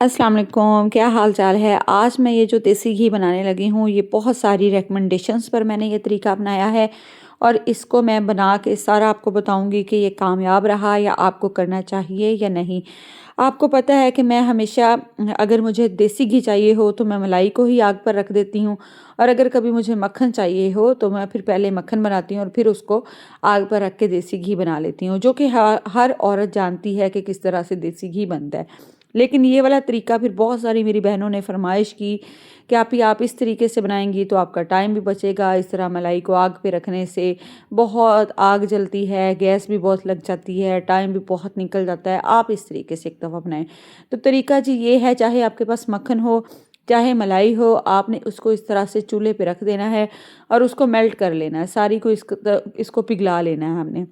अस्सलाम वालेकुम, क्या हाल चाल है। आज मैं ये जो देसी घी बनाने लगी हूँ, ये बहुत सारी रिकमेंडेशंस पर मैंने ये तरीका अपनाया है और इसको मैं बना के सारा आपको बताऊंगी कि ये कामयाब रहा या आपको करना चाहिए या नहीं। आपको पता है कि मैं हमेशा अगर मुझे देसी घी चाहिए हो तो मैं मलाई को ही आग पर रख देती हूँ, और अगर कभी मुझे मक्खन चाहिए हो तो मैं फिर पहले मक्खन बनाती हूँ और फिर उसको आग पर रख के देसी घी बना लेती हूँ, जो कि हर औरत जानती है कि किस तरह से देसी घी बनता है। लेकिन ये वाला तरीका फिर बहुत सारी मेरी बहनों ने फरमाइश की कि आप इस तरीके से बनाएंगी तो आपका टाइम भी बचेगा। इस तरह मलाई को आग पे रखने से बहुत आग जलती है, गैस भी बहुत लग जाती है, टाइम भी बहुत निकल जाता है। आप इस तरीके से एक दफ़ा बनाएं। तो तरीका जी ये है, चाहे आपके पास मक्खन हो चाहे मलाई हो, आपने उसको इस तरह से चूल्हे पे रख देना है और उसको मेल्ट कर लेना है, सारी को इसको पिघला लेना है हमने।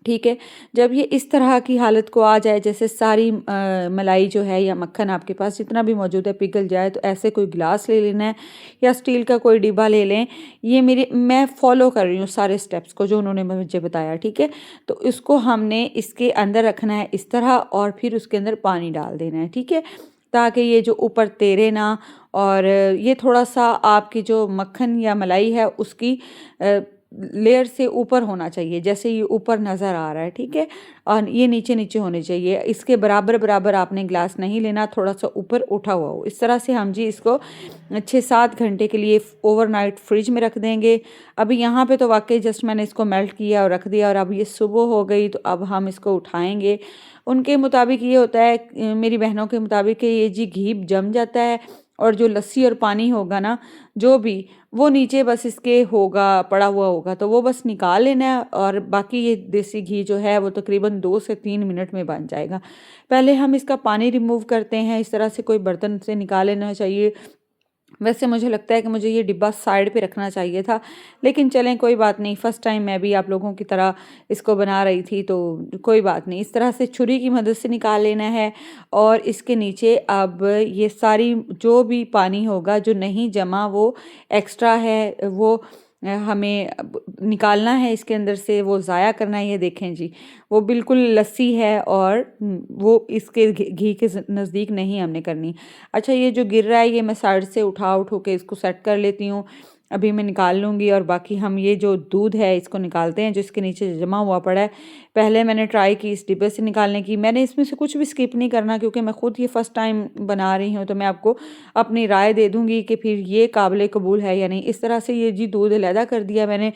ठीक है। जब ये इस तरह की हालत को आ जाए, जैसे सारी मलाई जो है या मक्खन आपके पास जितना भी मौजूद है पिघल जाए, तो ऐसे कोई गिलास ले लेना है या स्टील का कोई डिब्बा ले लें। ये मैं फॉलो कर रही हूँ सारे स्टेप्स को जो उन्होंने मुझे बताया। ठीक है। तो इसको हमने इसके अंदर रखना है इस तरह, और फिर उसके अंदर पानी डाल देना है। ठीक है। ताकि ये जो ऊपर तैरे ना, और ये थोड़ा सा आपकी जो मक्खन या मलाई है उसकी लेयर से ऊपर होना चाहिए, जैसे ये ऊपर नज़र आ रहा है। ठीक है। और ये नीचे नीचे होने चाहिए, इसके बराबर बराबर आपने ग्लास नहीं लेना, थोड़ा सा ऊपर उठा हुआ हो। इस तरह से हम जी इसको 6-7 घंटे के लिए ओवरनाइट फ्रिज में रख देंगे। अभी यहाँ पे तो वाकई जस्ट मैंने इसको मेल्ट किया और रख दिया, और अब ये सुबह हो गई तो अब हम इसको उठाएंगे। उनके मुताबिक ये होता है, मेरी बहनों के मुताबिक कि ये जी घी जम जाता है और जो लस्सी और पानी होगा ना, जो भी वो नीचे बस इसके होगा, पड़ा हुआ होगा, तो वो बस निकाल लेना है और बाकी ये देसी घी जो है वो तकरीबन 2 से 3 मिनट में बन जाएगा। पहले हम इसका पानी रिमूव करते हैं, इस तरह से कोई बर्तन से निकाल लेना चाहिए। वैसे मुझे लगता है कि मुझे ये डिब्बा साइड पे रखना चाहिए था, लेकिन चलें कोई बात नहीं, फ़र्स्ट टाइम मैं भी आप लोगों की तरह इसको बना रही थी तो कोई बात नहीं। इस तरह से छुरी की मदद से निकाल लेना है, और इसके नीचे अब ये सारी जो भी पानी होगा जो नहीं जमा, वो एक्स्ट्रा है, वो हमें अब निकालना है इसके अंदर से, वो ज़ाया करना है। ये देखें जी, वो बिल्कुल लस्सी है और वो इसके घी के नज़दीक नहीं हमने करनी। अच्छा, ये जो गिर रहा है ये मैं साइड से उठा के इसको सेट कर लेती हूँ। अभी मैं निकाल लूँगी, और बाकी हम ये जो दूध है इसको निकालते हैं जो इसके नीचे जमा हुआ पड़ा है। पहले मैंने ट्राई की इस डिब्बे से निकालने की, मैंने इसमें से कुछ भी स्किप नहीं करना क्योंकि मैं खुद ये फ़र्स्ट टाइम बना रही हूँ, तो मैं आपको अपनी राय दे दूँगी कि फिर ये काबिल कबूल है या नहीं। इस तरह से ये जी दूध अलहदा कर दिया मैंने।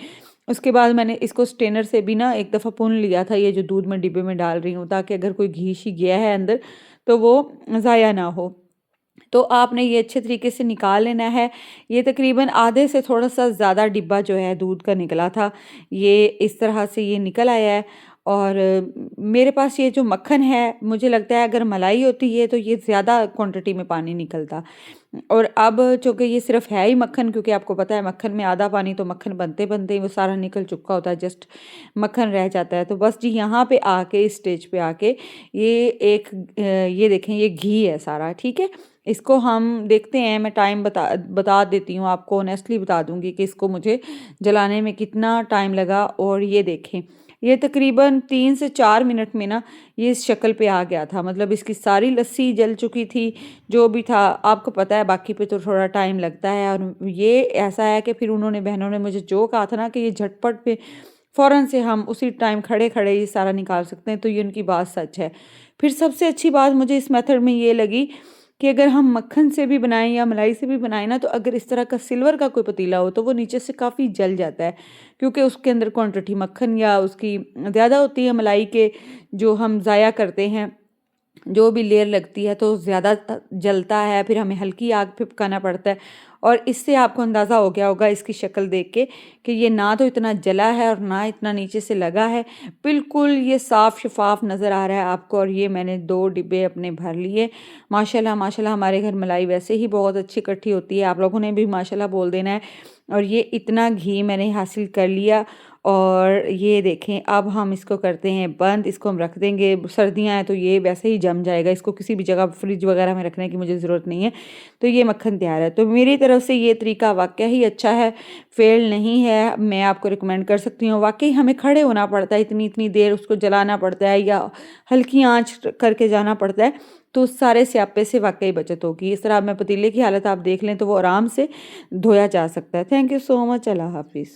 उसके बाद मैंने इसको स्ट्रेनर से भी ना एक दफ़ा पुन लिया था, ये जो दूध मैं डिब्बे में डाल रही हूँ, ताकि अगर कोई घी शी गया है अंदर तो वो ज़ाया ना हो। तो आपने ये अच्छे तरीके से निकाल लेना है। ये तकरीबन आधे से थोड़ा-सा ज़्यादा डिब्बा जो है दूध का निकला था। ये इस तरह से ये निकल आया है, और मेरे पास ये जो मक्खन है, मुझे लगता है अगर मलाई होती है तो ये ज़्यादा क्वांटिटी में पानी निकलता। और अब चूँकि ये सिर्फ़ है ही मक्खन, क्योंकि आपको पता है मक्खन में आधा पानी तो मक्खन बनते-बनते ही वो सारा निकल चुका होता है, जस्ट मक्खन रह जाता है। तो बस जी यहाँ पे आके, इस स्टेज पे आके ये देखें ये घी है सारा। ठीक है। इसको हम देखते हैं, मैं टाइम बता बता देती हूँ आपको, ऑनेस्टली बता दूँगी कि इसको मुझे जलाने में कितना टाइम लगा। और ये देखें, ये तकरीबन 3 से 4 मिनट में ना ये इस शक्ल पे आ गया था, मतलब इसकी सारी लस्सी जल चुकी थी। जो भी था आपको पता है, बाकी पे तो थोड़ा टाइम लगता है। और ये ऐसा है कि फिर उन्होंने, बहनों ने मुझे जो कहा था ना कि ये झटपट पे फ़ौरन से हम उसी टाइम खड़े-खड़े ये सारा निकाल सकते हैं, तो ये उनकी बात सच है। फिर सबसे अच्छी बात मुझे इस मेथड में ये लगी कि अगर हम मक्खन से भी बनाएँ या मलाई से भी बनाएँ ना, तो अगर इस तरह का सिल्वर का कोई पतीला हो तो वो नीचे से काफ़ी जल जाता है, क्योंकि उसके अंदर क्वांटिटी मक्खन या उसकी ज़्यादा होती है, मलाई के जो हम ज़ाया करते हैं जो भी लेयर लगती है तो ज़्यादा जलता है, फिर हमें हल्की आग पे पकाना पड़ता है। और इससे आपको अंदाज़ा हो गया होगा इसकी शक्ल देख के कि ये ना तो इतना जला है और ना इतना नीचे से लगा है, बिल्कुल ये साफ़ शफाफ नज़र आ रहा है आपको। और ये मैंने 2 डिब्बे अपने भर लिए। माशाल्लाह माशाल्लाह, हमारे घर मलाई वैसे ही बहुत अच्छी इकट्ठी होती है, आप लोगों ने भी माशाल्लाह बोल देना है। और ये इतना घी मैंने हासिल कर लिया, और ये देखें अब हम इसको करते हैं बंद, इसको हम रख देंगे। सर्दियाँ हैं तो ये वैसे ही जम जाएगा, इसको किसी भी जगह फ्रिज वगैरह में रखने की मुझे ज़रूरत नहीं है। तो ये मक्खन तैयार है। तो मेरी तरफ से ये तरीका वाक़ई ही अच्छा है, फ़ेल नहीं है, मैं आपको रिकमेंड कर सकती हूँ। वाक़ई हमें खड़े होना पड़ता है, इतनी-इतनी देर उसको जलाना पड़ता है या हल्की आँच करके जाना पड़ता है, तो उस सारे स्यापे से वाक़ई बचत होगी। इस तरह मैं पतीले की हालत आप देख लें तो वो आराम से धोया जा सकता है। Thank you so much. अल्लाह हाफ़िज़।